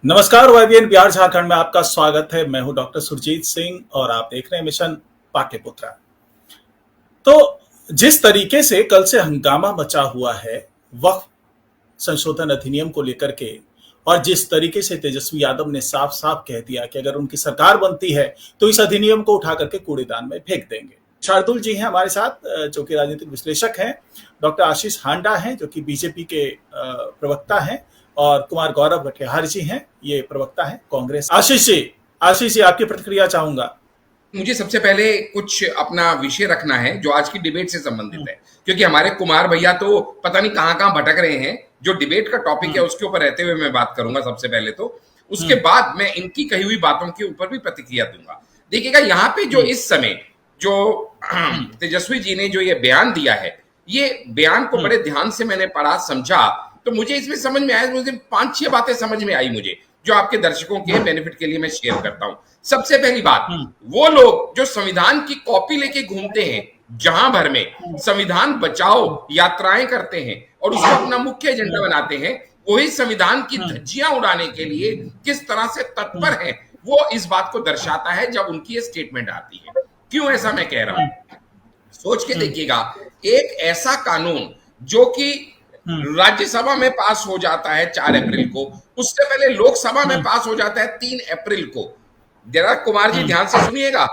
नमस्कार। वाईबीएन बिहार झारखंड में आपका स्वागत है। मैं हूं डॉक्टर सुरजीत सिंह और आप देख रहे हैं मिशन पाटलिपुत्रा। तो जिस तरीके से कल से हंगामा मचा हुआ है वक्फ संशोधन अधिनियम को लेकर के, और जिस तरीके से तेजस्वी यादव ने साफ साफ कह दिया कि अगर उनकी सरकार बनती है तो इस अधिनियम को उठा करके कूड़ेदान में फेंक देंगे। शार्दुल जी हैं हमारे साथ, जो कि राजनीतिक विश्लेषक हैं। डॉक्टर आशीष हांडा हैं, जो कि बीजेपी के प्रवक्ता हैं, और कुमार गौरव कटिहार जी हैं, ये प्रवक्ता हैं कांग्रेस। आशीष जी आपकी प्रतिक्रिया चाहूंगा। मुझे सबसे पहले कुछ अपना विषय रखना है जो आज की डिबेट से संबंधित है, क्योंकि हमारे कुमार भैया तो पता नहीं कहां कहां भटक रहे हैं। जो डिबेट का टॉपिक है उसके ऊपर रहते हुए मैं बात करूंगा सबसे पहले तो, उसके बाद मैं इनकी कही हुई बातों के ऊपर भी प्रतिक्रिया दूंगा। देखिएगा, यहाँ पे जो इस समय जो तेजस्वी जी ने जो ये बयान दिया है, ये बयान को बड़े ध्यान से मैंने पढ़ा, समझा, तो मुझे इसमें समझ में आया। मुझे 5-6 बातें समझ में आई मुझे, जो आपके दर्शकों के बेनिफिट के लिए मैं शेयर करता हूं। सबसे पहली बात, वो लोग जो संविधान की कॉपी लेके घूमते हैं, जहां भर में संविधान बचाओ यात्राएं करते हैं और उसको अपना मुख्य एजेंडा बनाते हैं, वही संविधान की धज्जियां उड़ाने के लिए किस तरह से तत्पर है, वो इस बात को दर्शाता है जब उनकी ये स्टेटमेंट आती है। क्यों ऐसा मैं कह रहा हूं, सोच के देखिएगा। एक ऐसा कानून जो कि राज्यसभा में पास हो जाता है 4 अप्रैल को, उससे पहले लोकसभा में पास हो जाता है 3 अप्रैल को। जरा कुमार जी ध्यान से सुनिएगा,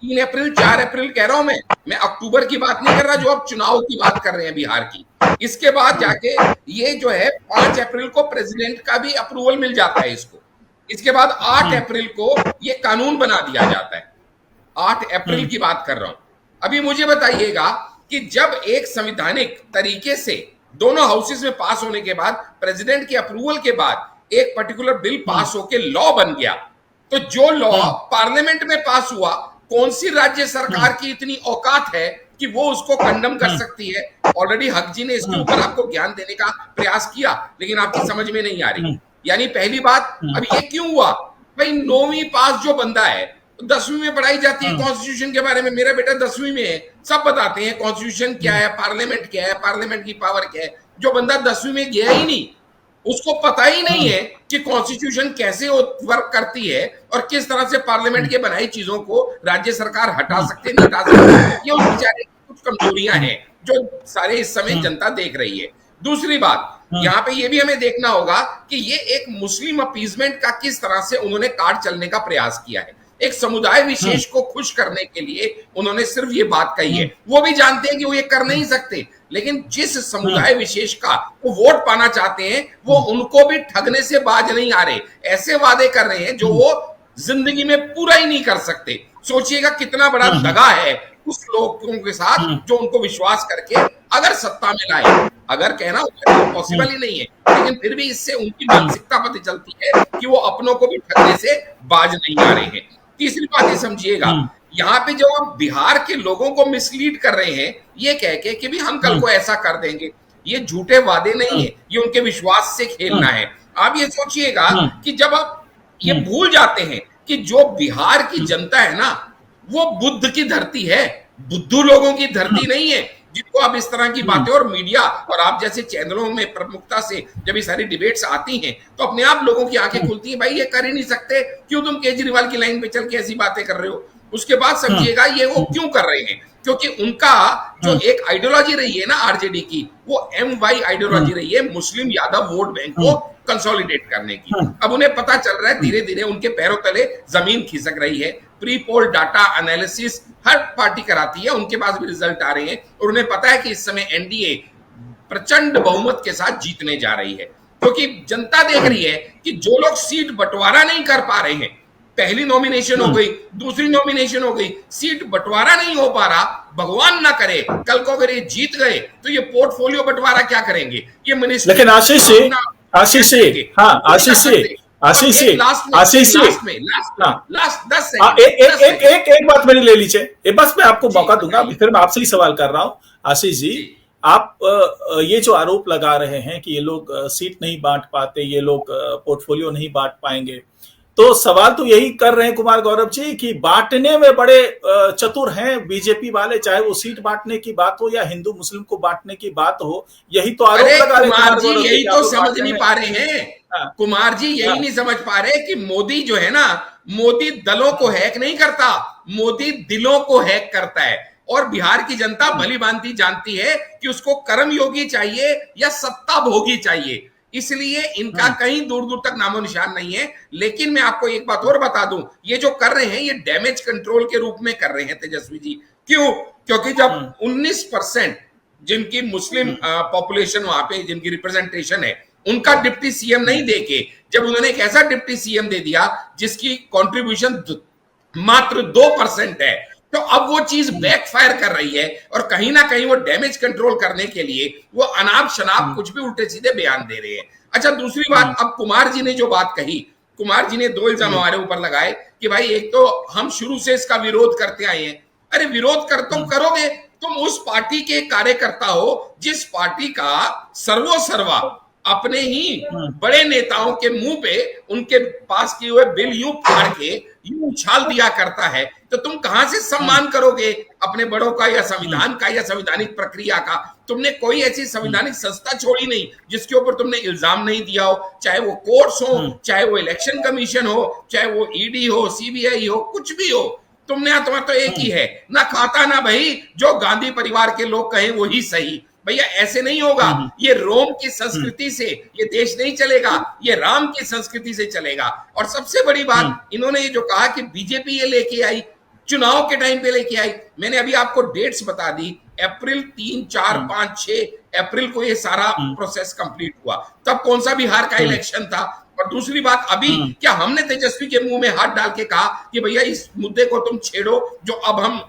3 अप्रैल 4 अप्रैल कह रहा हूं मैं अक्टूबर की बात नहीं कर रहा, जो अब चुनाव की बात कर रहे हैं बिहार की। इसके बाद जाके ये जो है 5 अप्रैल को प्रेसिडेंट का भी अप्रूवल मिल जाता है इसको। इसके बाद 8 अप्रैल को ये कानून बना दिया जाता है। 8 अप्रैल की बात कर रहा हूं। अभी मुझे बताइएगा कि जब एक संवैधानिक तरीके से दोनों हाउसेस में पास होने के बाद, प्रेसिडेंट के अप्रूवल के बाद एक पर्टिकुलर बिल पास होके लॉ बन गया, तो जो लॉ पार्लियामेंट में पास हुआ, कौन सी राज्य सरकार की इतनी औकात है कि वो उसको कंडम कर सकती है? ऑलरेडी हक जी ने इसके ऊपर आपको ज्ञान देने का प्रयास किया, लेकिन आपकी समझ में नहीं आ रही। यानी पहली बात, अब ये क्यों हुआ भाई? 9वीं पास जो बंदा है, 10वीं में पढ़ाई जाती है कॉन्स्टिट्यूशन के बारे में। मेरा बेटा 10वीं में है, सब बताते हैं कॉन्स्टिट्यूशन क्या है, पार्लियामेंट क्या है, पार्लियामेंट की पावर क्या है। जो बंदा 10वीं में गया ही नहीं, उसको पता ही नहीं है कि कॉन्स्टिट्यूशन कैसे वर्क करती है और किस तरह से पार्लियामेंट के बनाई चीजों को राज्य सरकार हटा सकते नहीं हटा सकते। ये उस बेचारे की कुछ कमजोरियां हैं जो सारे इस समय जनता देख रही है। दूसरी बात, यहाँ पे ये भी हमें देखना होगा कि ये एक मुस्लिम अपीजमेंट का किस तरह से उन्होंने कार्ड चलने का प्रयास किया है। एक समुदाय विशेष को खुश करने के लिए उन्होंने सिर्फ ये बात कही है। वो भी जानते हैं कि वो ये कर नहीं सकते, लेकिन जिस समुदाय विशेष का वो वोट पाना चाहते हैं, वो उनको भी ठगने से बाज नहीं आ रहे। ऐसे वादे कर रहे हैं जो वो जिंदगी में पूरा ही नहीं कर सकते। सोचिएगा कितना बड़ा दगा है उस लोगों के साथ जो उनको विश्वास करके अगर सत्ता में लाए। अगर कहना तो पॉसिबल ही नहीं है, लेकिन फिर भी इससे उनकी मानसिकता पता चलती है कि वो अपनों को भी ठगने से बाज नहीं आ रहे हैं। तीसरी बात ये समझिएगा, यहाँ पे जो हम बिहार के लोगों को मिसलीड कर रहे हैं ये कह के कि भी हम कल को ऐसा कर देंगे, ये झूठे वादे नहीं है, ये उनके विश्वास से खेलना है। आप ये सोचिएगा कि जब आप ये भूल जाते हैं कि जो बिहार की जनता है ना, वो बुद्ध की धरती है, बुद्धू लोगों की धरती नहीं है, जिनको आप इस तरह की बातें और मीडिया और आप जैसे चैनलों में प्रमुखता से जब ये सारी डिबेट्स आती हैं तो अपने आप लोगों की आंखें खुलती हैं। भाई ये कर ही नहीं सकते, क्यों तुम केजरीवाल की लाइन पे चल के ऐसी बातें कर रहे हो? उसके बाद समझिएगा ये वो क्यों कर रहे हैं, क्योंकि उनका जो एक आइडियोलॉजी रही है ना आरजेडी की, वो MY आइडियोलॉजी रही है, मुस्लिम यादव वोट बैंक को कंसोलिडेट करने की। अब उन्हें पता चल रहा है धीरे धीरे उनके पैरों तले जमीन खिसक रही है। प्री पोल डाटा एनालिसिस हर पार्टी कराती है, उनके पास भी रिजल्ट आ रहे हैं और उन्हें पता है कि इस समय एनडीए प्रचंड बहुमत के साथ जीतने जा रही है, क्योंकि जनता देख रही है कि जो लोग सीट बंटवारा नहीं कर पा रहे हैं, पहली नॉमिनेशन हो गई, दूसरी नॉमिनेशन हो गई, सीट बंटवारा नहीं हो पा रहा, भगवान ना करे कल को अगर ये जीत गए तो ये पोर्टफोलियो बंटवारा क्या करेंगे? ये मिनिस्टर। लेकिन आशीष से लास्ट 10 सेकंड एक बात मेरी ले लीजिए, बस मैं आपको मौका दूंगा, फिर मैं आपसे ही सवाल कर रहा हूं। आशीष जी, आप ये जो आरोप लगा रहे हैं कि ये लोग सीट नहीं बांट पाते, ये लोग पोर्टफोलियो नहीं बांट पाएंगे, तो सवाल तो यही कर रहे हैं कुमार गौरव जी कि बांटने में बड़े चतुर हैं बीजेपी वाले, चाहे वो सीट बांटने की बात हो या हिंदू मुस्लिम को बांटने की बात हो, यही तो आरोप लगा रहे हैं। यही तो समझ नहीं पा रहे हैं हाँ, कुमार जी हाँ, यही नहीं समझ पा रहे कि मोदी जो है ना, मोदी दलों को हैक नहीं करता, मोदी दिलों को हैक करता है। और बिहार की जनता भली भांति जानती है कि उसको कर्मयोगी चाहिए या सत्ता भोगी चाहिए, इसलिए इनका कहीं दूर दूर तक नामो निशान नहीं है। लेकिन मैं आपको एक बात और बता दूं, ये जो कर रहे हैं ये डैमेज कंट्रोल के रूप में कर रहे हैं तेजस्वी जी। क्यों? क्योंकि जब 19% जिनकी मुस्लिम पॉपुलेशन वहां पे जिनकी रिप्रेजेंटेशन है, उनका डिप्टी सीएम नहीं देके जब उन्होंने एक ऐसा डिप्टी सीएम दे दिया जिसकी कंट्रीब्यूशन मात्र 2% है, तो अब वो चीज बैकफायर कर रही है और कहीं ना कहीं वो डैमेज कंट्रोल करने के लिए वो अनाप शनाप कुछ भी उल्टे सीधे बयान दे रहे हैं। अच्छा, दूसरी बात, अब कुमार जी ने जो बात कही, कुमार जी ने 2 इल्जाम हमारे ऊपर लगाए कि भाई एक तो हम शुरू से इसका विरोध करते आए हैं। अरे विरोध कर तुम करोगे, तुम उस पार्टी के कार्यकर्ता हो जिस पार्टी का सर्वोसर्वा अपने ही बड़े नेताओं के मुंह पे उनके पास किए हुए बिल यूं फाड़ के यूं उछाल दिया करता है, तो तुम कहां से सम्मान करोगे अपने बड़ों का या संविधान का या संवैधानिक प्रक्रिया का? तुमने कोई ऐसी संवैधानिक संस्था छोड़ी नहीं जिसके ऊपर तुमने इल्जाम नहीं दिया हो, चाहे वो कोर्ट्स हो, चाहे वो इलेक्शन कमीशन हो, चाहे वो ईडी हो, सीबीआई हो, कुछ भी हो। तुमने तुम्हारा तो एक ही है, ना खाता ना भाई, जो गांधी परिवार के लोग कहें वही सही। भैया ऐसे नहीं होगा, ये रोम की संस्कृति से ये देश नहीं चलेगा, ये राम की संस्कृति से चलेगा। और सबसे बड़ी बात, इन्होंने ये जो कहा कि बीजेपी ये लेके आई, चुनाव के टाइम पे लेके आई, मैंने अभी आपको डेट्स बता दी, अप्रैल 3, 4, 5, 6 अप्रैल को ये सारा प्रोसेस कंप्लीट हुआ। तब कौन सा बिहार का इलेक्शन था? और दूसरी बात, अभी क्या हमने तेजस्वी के मुंह में हाथ डाल के कहा कि भैया इस मुद्दे को तुम छेड़ो, जो अब हम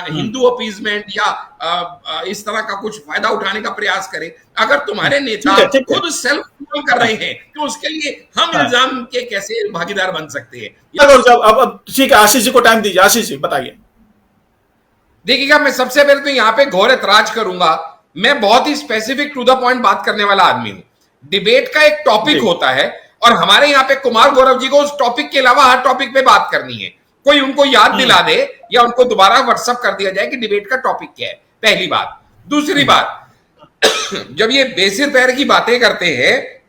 हिंदू अपीजमेंट या इस तरह का कुछ फायदा उठाने का प्रयास करें? अगर तुम्हारे नेता खुद सेल्फ कंट्रोल कर रहे हैं तो उसके लिए हम इल्जाम के कैसे भागीदार बन सकते हैं? अब ठीक है, आशीष जी को टाइम दीजिए। आशीष जी बताइए। देखिएगा, मैं सबसे पहले तो यहाँ पे घोर ऐतराज करूंगा। मैं बहुत ही स्पेसिफिक टू द पॉइंट बात करने वाला आदमी हूं। डिबेट का एक टॉपिक होता है और हमारे यहाँ पे कुमार गौरव जी को उस टॉपिक के अलावा हर टॉपिक पे बात करनी है। कोई उनको याद दिला दे या उनको दोबारा व्हाट्सएप कर दिया जाए कि डिबेट का टॉपिक क्या है, पहली बात। दूसरी बात, जब ये बेसिर पैर की बातें करते हैं,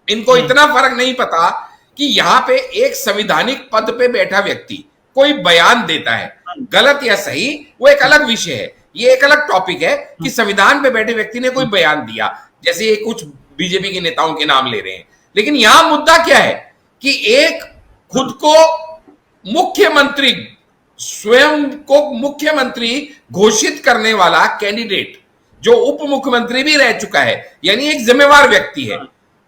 इनको इतना फर्क नहीं पता कि यहां पे एक संवैधानिक पद पे बैठा व्यक्ति कोई बयान देता है, गलत या सही वो एक अलग विषय है, ये एक अलग टॉपिक है कि संविधान पे बैठे व्यक्ति ने कोई बयान दिया, जैसे ये कुछ बीजेपी के नेताओं के नाम ले रहे हैं। लेकिन यहां मुद्दा क्या है कि एक खुद को मुख्यमंत्री, स्वयं को मुख्यमंत्री घोषित करने वाला कैंडिडेट जो उप मुख्यमंत्री भी रह चुका है, यानी एक जिम्मेवार व्यक्ति है,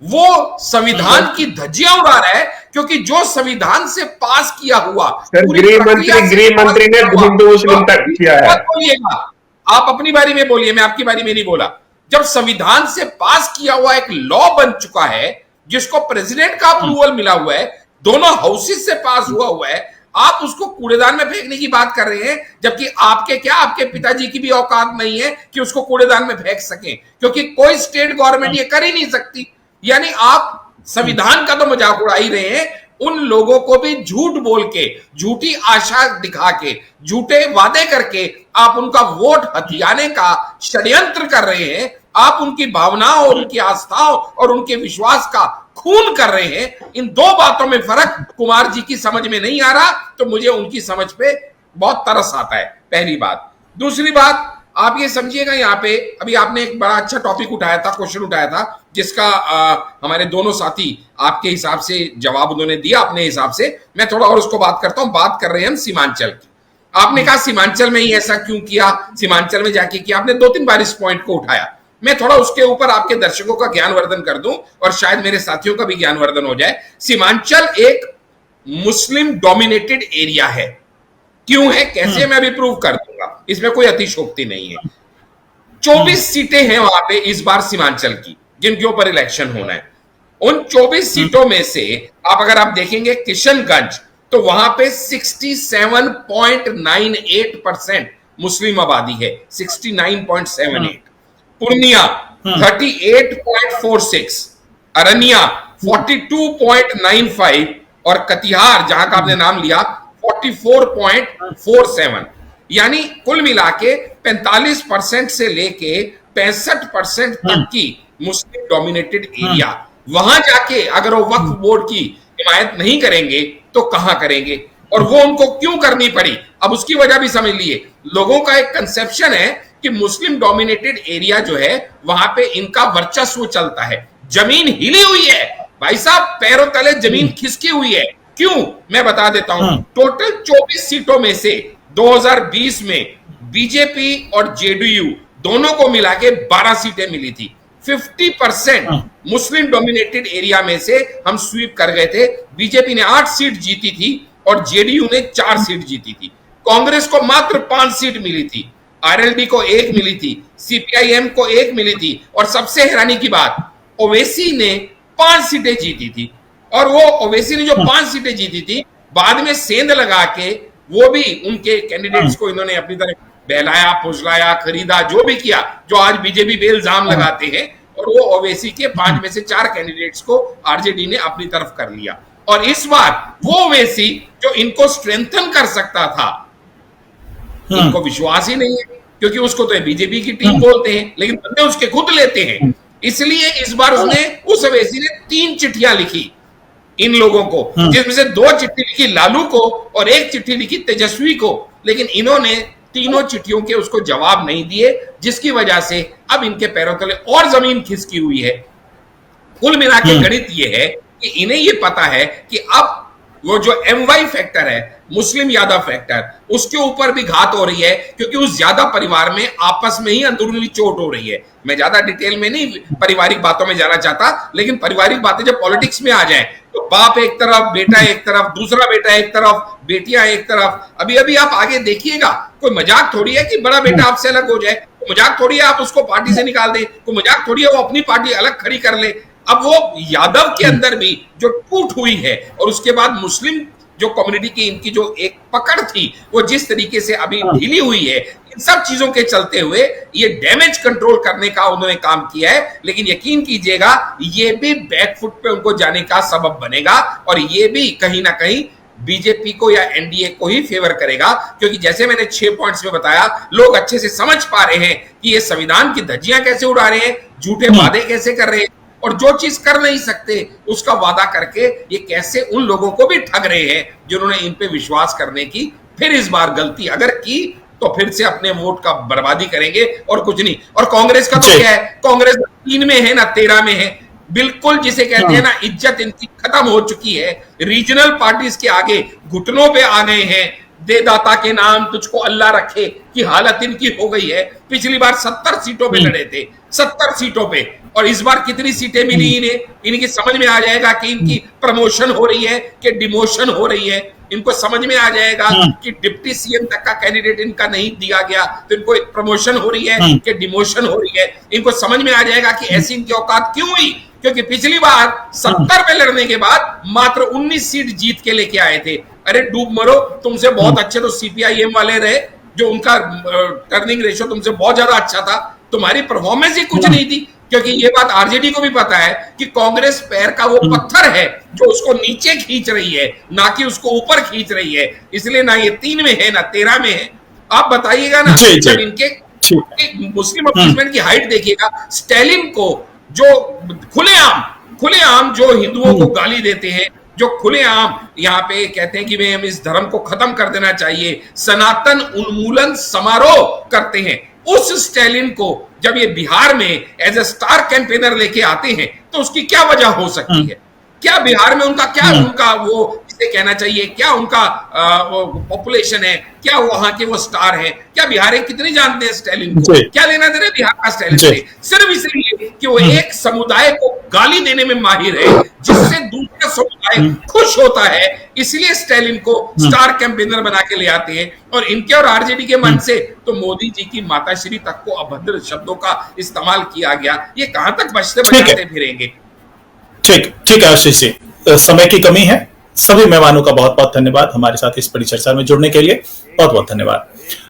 वो संविधान की धज्जियां उड़ा रहा है, क्योंकि जो संविधान से पास किया हुआ, गृह मंत्री ने हिंदू मुस्लिम तक किया है। बोलिएगा, आप अपनी बारी में बोलिए, मैं आपकी बारी में नहीं बोला। जब संविधान से पास किया हुआ एक लॉ बन चुका है जिसको प्रेसिडेंट का अप्रूवल मिला हुआ है, दोनों हाउसेस से पास हुआ है, आप उसको कूड़ेदान में फेंकने की बात कर रहे हैं, जबकि आपके पिताजी की भी औकात नहीं है कि उसको कूड़ेदान में फेंक सकें, क्योंकि कोई स्टेट गवर्नमेंट ये कर ही नहीं सकती। यानी आप संविधान का तो मजाक उड़ा ही रहे हैं, उन लोगों को भी झूठ बोल के, झूठी आशा दिखा के, झूठे वादे करके आप उनका वोट हथियाने का षड्यंत्र कर रहे हैं। आप उनकी भावनाओं और उनकी आस्थाओं और उनके विश्वास का खून कर रहे हैं। इन दो बातों में फर्क कुमार जी की समझ में नहीं आ रहा, तो मुझे उनकी समझ पे बहुत तरस आता है, पहली बात। दूसरी बात, आप ये समझिएगा, यहाँ पे अभी आपने एक बड़ा अच्छा टॉपिक उठाया था, क्वेश्चन उठाया था, जिसका हमारे दोनों साथी आपके हिसाब से जवाब उन्होंने दिया अपने हिसाब से। मैं थोड़ा और उसको बात करता हूं। बात कर रहे हैं हम सीमांचल की। आपने कहा सीमांचल में ही ऐसा क्यों किया, सीमांचल में जाके किया, आपने 2-3 बार इस पॉइंट को उठाया। मैं थोड़ा उसके ऊपर आपके दर्शकों का ज्ञानवर्धन कर दूं और शायद मेरे साथियों का भी ज्ञानवर्धन हो जाए। सीमांचल एक मुस्लिम डोमिनेटेड एरिया है। क्यों है, कैसे, मैं अभी प्रूव कर दूंगा, इसमें कोई अतिशोक्ति नहीं है। 24 सीटें हैं वहां पे इस बार सीमांचल की, जिनके ऊपर इलेक्शन होना है। उन 24 सीटों में से अगर आप देखेंगे किशनगंज, तो वहां पे 67.98% मुस्लिम आबादी है, 69.78। पूर्णिया 38.46, अरनिया 42.95 और कटिहार, जहां का आपने नाम लिया, 44.47। यानी कुल मिला के 45% से लेके 65% तक की मुस्लिम डोमिनेटेड एरिया वहां जाके अगर वो वक्फ बोर्ड की हिमायत नहीं करेंगे तो कहां करेंगे, और वो उनको क्यों करनी पड़ी? अब उसकी वजह भी समझ लिए। लोगों का एक कंसेप्शन है कि मुस्लिम डोमिनेटेड एरिया जो है वहां पे इनका वर्चस्व चलता है। जमीन हिली हुई है भाई साहब, पैरों तले जमीन खिसकी हुई है। क्यों? मैं बता देता हूं। टोटल 24 सीटों में से 2020 में बीजेपी और जेडीयू दोनों को मिला के 12 सीटें मिली थी। 50% मुस्लिम डोमिनेटेड एरिया में से हम स्वीप कर गए थे। बीजेपी ने 8 सीट जीती थी और जेडीयू ने 4 सीट जीती थी। कांग्रेस को मात्र 5 सीट मिली थी, आरएलडी को 1 मिली थी, सीपीआईएम को 1 मिली थी, और सबसे हैरानी की बात, ओवैसी ने 5 सीटें जीती थी। और वो ओवैसी ने जो 5 सीटें जीती थी, बाद में सेंध लगा के वो भी उनके कैंडिडेट्स को इन्होंने अपनी तरफ बहलाया, फुसलाया, खरीदा, जो भी किया, जो आज बीजेपी पे इल्जाम लगाते हैं। और वो ओवैसी के 5 में से 4 कैंडिडेट्स को आरजेडी ने अपनी तरफ कर लिया। और इस बार वो ओवैसी जो इनको स्ट्रेंथन कर सकता था, इनको विश्वास ही नहीं है, क्योंकि उसको तो बीजेपी की टीम बोलते हैं, लेकिन बंदे उसके खुद लेते हैं। इसलिए इस बार उस ओवैसी ने 3 चिट्ठियां लिखी इन लोगों को, जिसमें से 2 चिट्ठी लिखी लालू को और 1 चिट्ठी लिखी तेजस्वी को। लेकिन इन्होंने तीनों चिट्ठियों के उसको जवाब नहीं दिए, जिसकी वजह से अब इनके पैरों तले और जमीन खिसकी हुई है। कुल मिला के गणित ये है कि इन्हें ये पता है कि अब वो जो MY फैक्टर है, मुस्लिम यादव फैक्टर, उसके ऊपर भी घात हो रही है, क्योंकि उस ज्यादा परिवार में आपस में ही अंदरूनी चोट हो रही है। मैं ज्यादा डिटेल में नहीं पारिवारिक बातों में जाना चाहता, लेकिन पारिवारिक बातें जब पॉलिटिक्स में आ जाए तो बाप एक तरफ, बेटा एक तरफ, दूसरा बेटा एक तरफ, बेटियां एक तरफ। अभी अभी आप आगे देखिएगा, कोई मजाक थोड़ी है कि बड़ा बेटा आपसे अलग हो जाए, मजाक थोड़ी है आप उसको पार्टी से निकाल दें, कोई मजाक थोड़ी है वो अपनी पार्टी अलग खड़ी कर ले। अब वो यादव के अंदर भी जो टूट हुई है, और उसके बाद मुस्लिम जो कम्युनिटी की इनकी जो एक पकड़ थी, वो जिस तरीके से अभी ढीली हुई है, इन सब चीजों के चलते हुए ये डैमेज कंट्रोल करने का उन्होंने काम किया है। लेकिन यकीन कीजिएगा, ये भी बैकफुट पे उनको जाने का सबब बनेगा, और ये भी कहीं ना कहीं बीजेपी को या एनडीए को ही फेवर करेगा। क्योंकि जैसे मैंने 6 पॉइंट्स में बताया, लोग अच्छे से समझ पा रहे हैं कि ये संविधान की धज्जियां कैसे उड़ा रहे हैं, झूठे वादे कैसे कर रहे हैं, और जो चीज कर नहीं सकते उसका वादा करके ये कैसे उन लोगों को भी ठग रहे हैं जिन्होंने इन पे विश्वास करने की फिर इस बार गलती अगर की तो फिर से अपने वोट का बर्बादी करेंगे और कुछ नहीं। और कांग्रेस का तो क्या है, कांग्रेस 3 में है ना 13 में है, बिल्कुल जिसे कहते हैं ना, इज्जत इनकी खत्म हो चुकी है। रीजनल पार्टीज के आगे घुटनों पे आ गए हैं। दे दाता के नाम तुझको अल्लाह रखे की हालत इनकी हो गई है। पिछली बार 70 सीटों पे लड़े थे, 70 सीटों पे, और इस बार कितनी सीटें मिली इन्हें, इनकी समझ में आ जाएगा कि इनकी प्रमोशन हो रही है कि डिमोशन हो रही है। इनको समझ में आ जाएगा कि डिप्टी सीएम तक का कैंडिडेट इनका नहीं दिया गया तो इनको एक प्रमोशन हो रही है कि डिमोशन हो रही है। इनको समझ में आ जाएगा कि ऐसी इनकी औकात क्यों हुई, क्योंकि पिछली बार 70 पे लड़ने के बाद मात्र 19 सीट जीत के लेके आए थे। अरे डूब मरो, तुमसे बहुत अच्छे तो सीपीआईएम वाले रहे, जो उनका टर्निंग रेशियो तुमसे बहुत ज्यादा अच्छा था, तुम्हारी परफॉर्मेंस ही कुछ नहीं थी। क्योंकि ये बात आरजेडी को भी पता है कि कांग्रेस पैर का वो पत्थर है जो उसको नीचे खींच रही है, ना कि उसको ऊपर खींच रही है। इसलिए ना ये 3 में है ना 13 में है। आप बताइएगा ना, जब इनके मुस्लिम अपीसमेंट की हाइट देखिएगा, स्टैलिन को जो खुलेआम जो हिंदुओं को गाली देते हैं, जो खुलेआम यहाँ पे कहते हैं कि हम इस धर्म को खत्म कर देना चाहिए, सनातन उन्मूलन समारोह करते हैं, उस स्टैलिन को जब ये बिहार में एज ए स्टार कैंपेनर लेके आते हैं तो उसकी क्या वजह हो सकती है? क्या बिहार में उनका क्या उनका वो इसे कहना चाहिए, क्या उनका पॉपुलेशन है, क्या वहां के वो स्टार है? क्या बिहार कितने जानते हैं स्टैलिन को? क्या लेना दे रहे बिहार का स्टैलिन से? सिर्फ इसलिए कि वो एक समुदाय को गाली देने में माहिर है, जिससे दूसरा समुदाय खुश होता है। इसलिए स्टैलिन को स्टार कैंपेनर बना के ले आते हैं। और इनके और आरजेडी के मन से तो मोदी जी की माताश्री तक को अभद्र शब्दों का इस्तेमाल किया गया। ये कहां तक बचते बचाते फिरेंगे? ठीक है आशीष जी, समय की कमी है। सभी मेहमानों का बहुत बहुत धन्यवाद हमारे साथ इस परिचर्चा में जुड़ने के लिए। बहुत बहुत धन्यवाद।